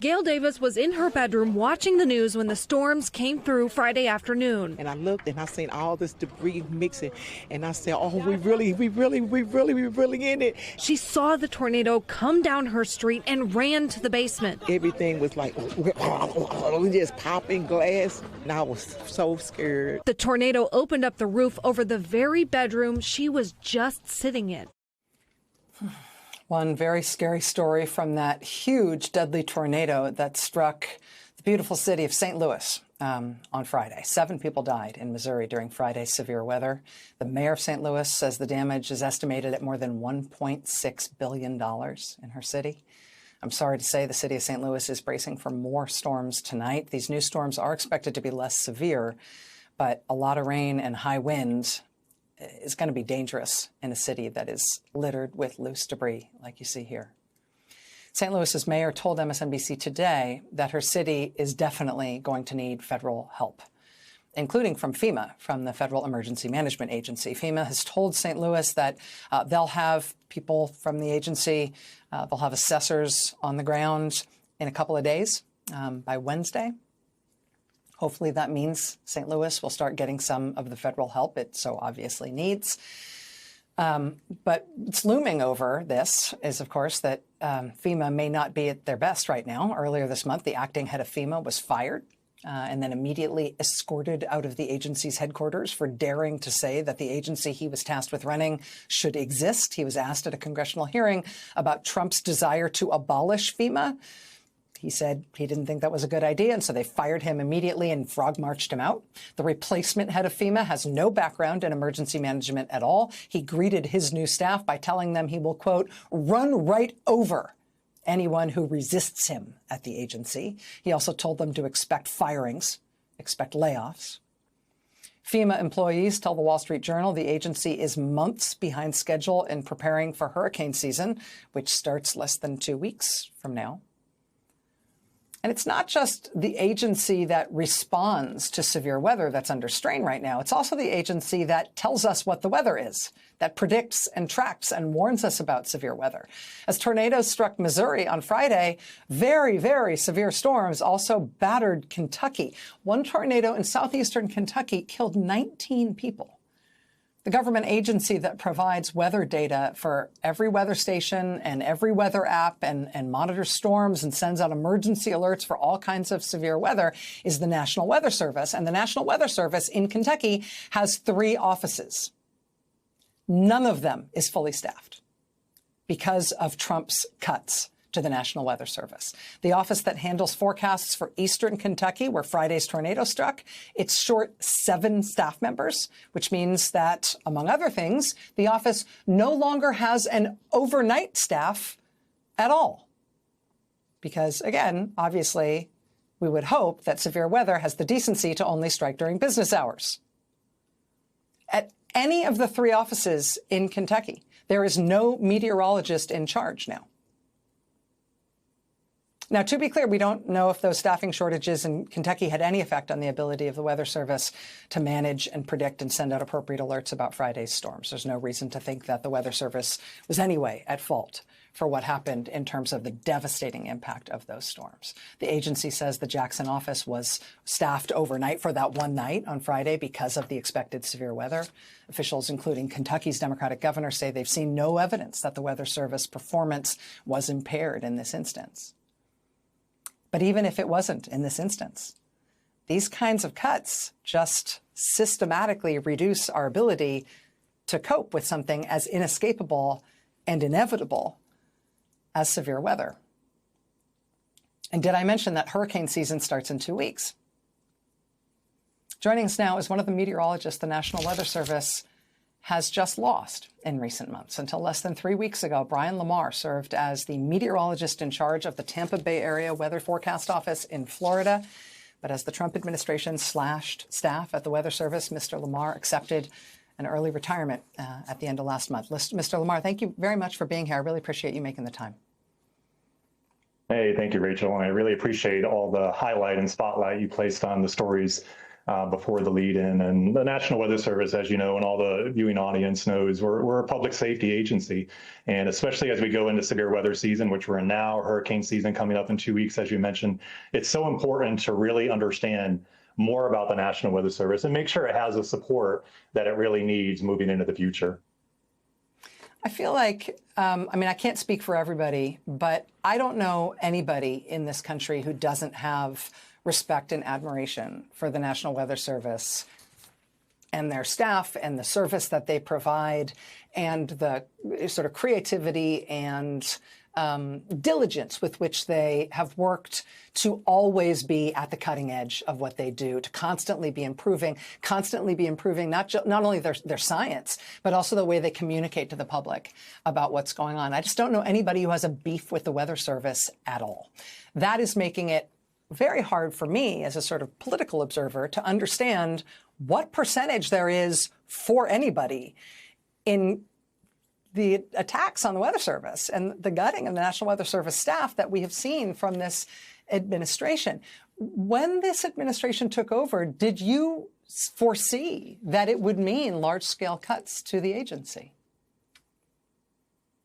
Gail Davis was in her bedroom watching the news when the storms came through Friday afternoon. And I looked and I seen all this debris mixing, and I said, oh, we really in it. She saw the tornado come down her street and ran to the basement. Everything was like, just popping glass, and I was so scared. The tornado opened up the roof over the very bedroom she was just sitting in. One very scary story from that huge, deadly tornado that struck the beautiful city of St. Louis on Friday. 7 people died in Missouri during Friday's severe weather. The mayor of St. Louis says the damage is estimated at more than $1.6 billion in her city. I'm sorry to say the city of St. Louis is bracing for more storms tonight. These new storms are expected to be less severe, but a lot of rain and high winds is going to be dangerous in a city that is littered with loose debris like you see here. St. Louis's mayor told MSNBC today that her city is definitely going to need federal help, including from FEMA, from the Federal Emergency Management Agency. FEMA has told St. Louis that they'll have people from the agency, they'll have assessors on the ground in a couple of days, by Wednesday. Hopefully that means St. Louis will start getting some of the federal help it so obviously needs. But what's looming over this is, of course, that FEMA may not be at their best right now. Earlier this month, the acting head of FEMA was fired and then immediately escorted out of the agency's headquarters for daring to say that the agency he was tasked with running should exist. He was asked at a congressional hearing about Trump's desire to abolish FEMA. He said he didn't think that was a good idea, and so they fired him immediately and frog marched him out. The replacement head of FEMA has no background in emergency management at all. He greeted his new staff by telling them he will, quote, run right over anyone who resists him at the agency. He also told them to expect firings, expect layoffs. FEMA employees tell the Wall Street Journal the agency is months behind schedule in preparing for hurricane season, which starts less than 2 weeks from now. And it's not just the agency that responds to severe weather that's under strain right now. It's also the agency that tells us what the weather is, that predicts and tracks and warns us about severe weather. As tornadoes struck Missouri on Friday, very, very severe storms also battered Kentucky. One tornado in southeastern Kentucky killed 19 people. The government agency that provides weather data for every weather station and every weather app and monitors storms and sends out emergency alerts for all kinds of severe weather is the National Weather Service. And the National Weather Service in Kentucky has 3 offices. None of them is fully staffed because of Trump's cuts to the National Weather Service. The office that handles forecasts for eastern Kentucky, where Friday's tornado struck, it's short 7 staff members, which means that, among other things, the office no longer has an overnight staff at all. Because, again, obviously, we would hope that severe weather has the decency to only strike during business hours. At any of the 3 offices in Kentucky, there is no meteorologist in charge now. Now, to be clear, we don't know if those staffing shortages in Kentucky had any effect on the ability of the Weather Service to manage and predict and send out appropriate alerts about Friday's storms. There's no reason to think that the Weather Service was anyway at fault for what happened in terms of the devastating impact of those storms. The agency says the Jackson office was staffed overnight for that one night on Friday because of the expected severe weather. Officials, including Kentucky's Democratic governor, say they've seen no evidence that the Weather Service performance was impaired in this instance. But even if it wasn't in this instance, these kinds of cuts just systematically reduce our ability to cope with something as inescapable and inevitable as severe weather. And did I mention that hurricane season starts in 2 weeks? Joining us now is one of the meteorologists the National Weather Service has just lost in recent months. Until less than 3 weeks ago, Brian Lamar served as the meteorologist in charge of the Tampa Bay Area Weather Forecast Office in Florida. But as the Trump administration slashed staff at the Weather Service, Mr. Lamar accepted an early retirement at the end of last month. Mr. Lamar, thank you very much for being here. I really appreciate you making the time. Hey, thank you, Rachel. And I really appreciate all the highlight and spotlight you placed on the stories before the lead-in. And the National Weather Service, as you know, and all the viewing audience knows, we're a public safety agency. And especially as we go into severe weather season, which we're in now, hurricane season coming up in 2 weeks, as you mentioned, it's so important to really understand more about the National Weather Service and make sure it has the support that it really needs moving into the future. I feel like, I can't speak for everybody, but I don't know anybody in this country who doesn't have respect and admiration for the National Weather Service and their staff and the service that they provide and the sort of creativity and diligence with which they have worked to always be at the cutting edge of what they do, to constantly be improving not only their science, but also the way they communicate to the public about what's going on. I just don't know anybody who has a beef with the Weather Service at all. That is making it very hard for me as a sort of political observer to understand what percentage there is for anybody in the attacks on the Weather Service and the gutting of the National Weather Service staff that we have seen from this administration. When this administration took over, did you foresee that it would mean large-scale cuts to the agency?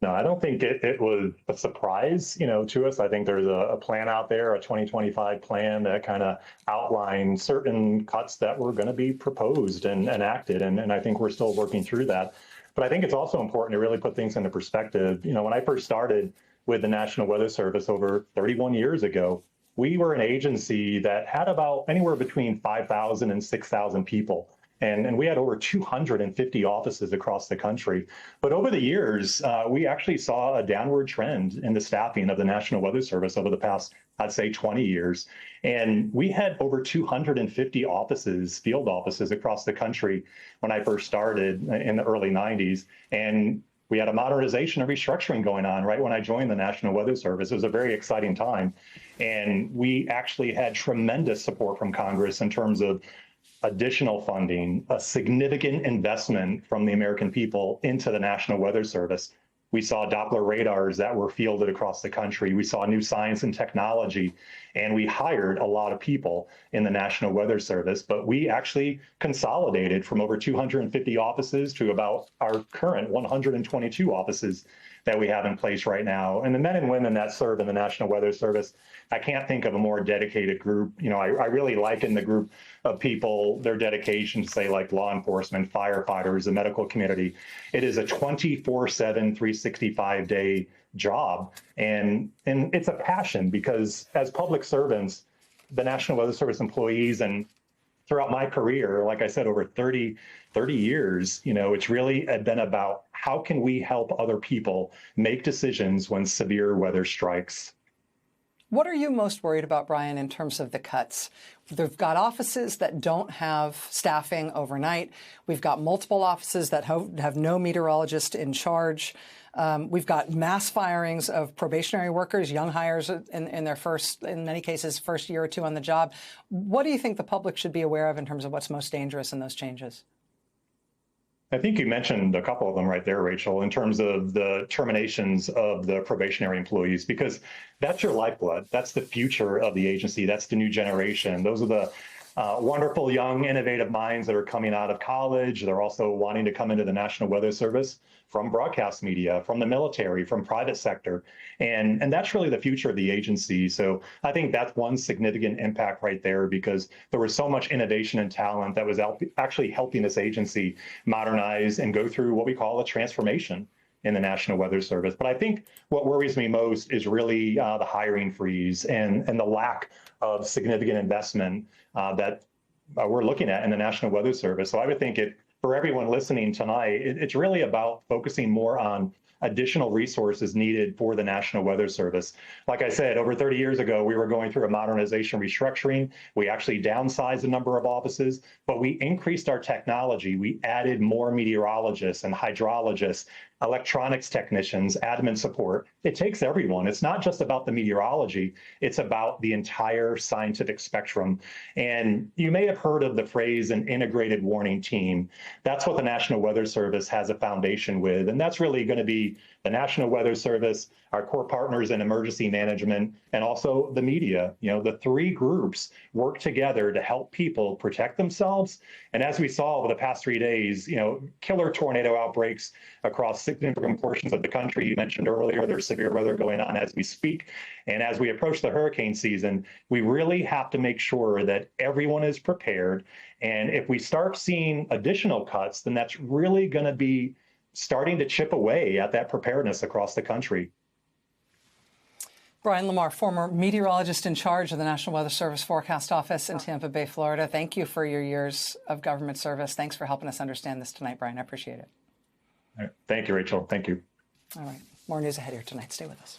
No, I don't think it was a surprise, to us. I think there's a plan out there, a 2025 plan that kind of outlines certain cuts that were going to be proposed and enacted. And I think we're still working through that. But I think it's also important to really put things into perspective. When I first started with the National Weather Service over 31 years ago, we were an agency that had about anywhere between 5,000 and 6,000 people. And we had over 250 offices across the country. But over the years, we actually saw a downward trend in the staffing of the National Weather Service over the past, I'd say, 20 years. And we had over 250 offices, field offices across the country when I first started in the early 90s. And we had a modernization and restructuring going on right when I joined the National Weather Service. It was a very exciting time. And we actually had tremendous support from Congress in terms of additional funding, a significant investment from the American people into the National Weather Service. We saw Doppler radars that were fielded across the country. We saw new science and technology, and we hired a lot of people in the National Weather Service. But we actually consolidated from over 250 offices to about our current 122 offices that we have in place right now. And the men and women that serve in the National Weather Service, I can't think of a more dedicated group. I really liken the group of people, their dedication to, say, like law enforcement, firefighters, the medical community. It is a 24/7, 365-day job. And it's a passion because as public servants, the National Weather Service employees, and throughout my career, like I said, over 30 years, it's really been about how can we help other people make decisions when severe weather strikes. What are you most worried about, Brian, in terms of the cuts? We've got offices that don't have staffing overnight. We've got multiple offices that have no meteorologist in charge. We've got mass firings of probationary workers, young hires in their first, in many cases, first year or two on the job. What do you think the public should be aware of in terms of what's most dangerous in those changes? I think you mentioned a couple of them right there, Rachel, in terms of the terminations of the probationary employees, because that's your lifeblood. That's the future of the agency. That's the new generation. Those are the wonderful, young, innovative minds that are coming out of college. They're also wanting to come into the National Weather Service from broadcast media, from the military, from private sector. And that's really the future of the agency. So I think that's one significant impact right there, because there was so much innovation and talent that was actually helping this agency modernize and go through what we call a transformation in the National Weather Service. But I think what worries me most is really the hiring freeze and the lack of significant investment that we're looking at in the National Weather Service. So I would think for everyone listening tonight, it's really about focusing more on additional resources needed for the National Weather Service. Like I said, over 30 years ago, we were going through a modernization restructuring. We actually downsized the number of offices, but we increased our technology. We added more meteorologists and hydrologists, electronics technicians, admin support. It takes everyone. It's not just about the meteorology. It's about the entire scientific spectrum. And you may have heard of the phrase an integrated warning team. That's what the National Weather Service has a foundation with. And that's really going to be the National Weather Service, our core partners in emergency management, and also the media. The three groups work together to help people protect themselves. And as we saw over the past 3 days, killer tornado outbreaks across significant portions of the country. You mentioned earlier, there's severe weather going on as we speak. And as we approach the hurricane season, we really have to make sure that everyone is prepared. And if we start seeing additional cuts, then that's really going to be starting to chip away at that preparedness across the country. Brian Lamar, former meteorologist in charge of the National Weather Service Forecast Office in Tampa Bay, Florida. Thank you for your years of government service. Thanks for helping us understand this tonight, Brian. I appreciate it. All right. Thank you, Rachel. Thank you. All right. More news ahead here tonight. Stay with us.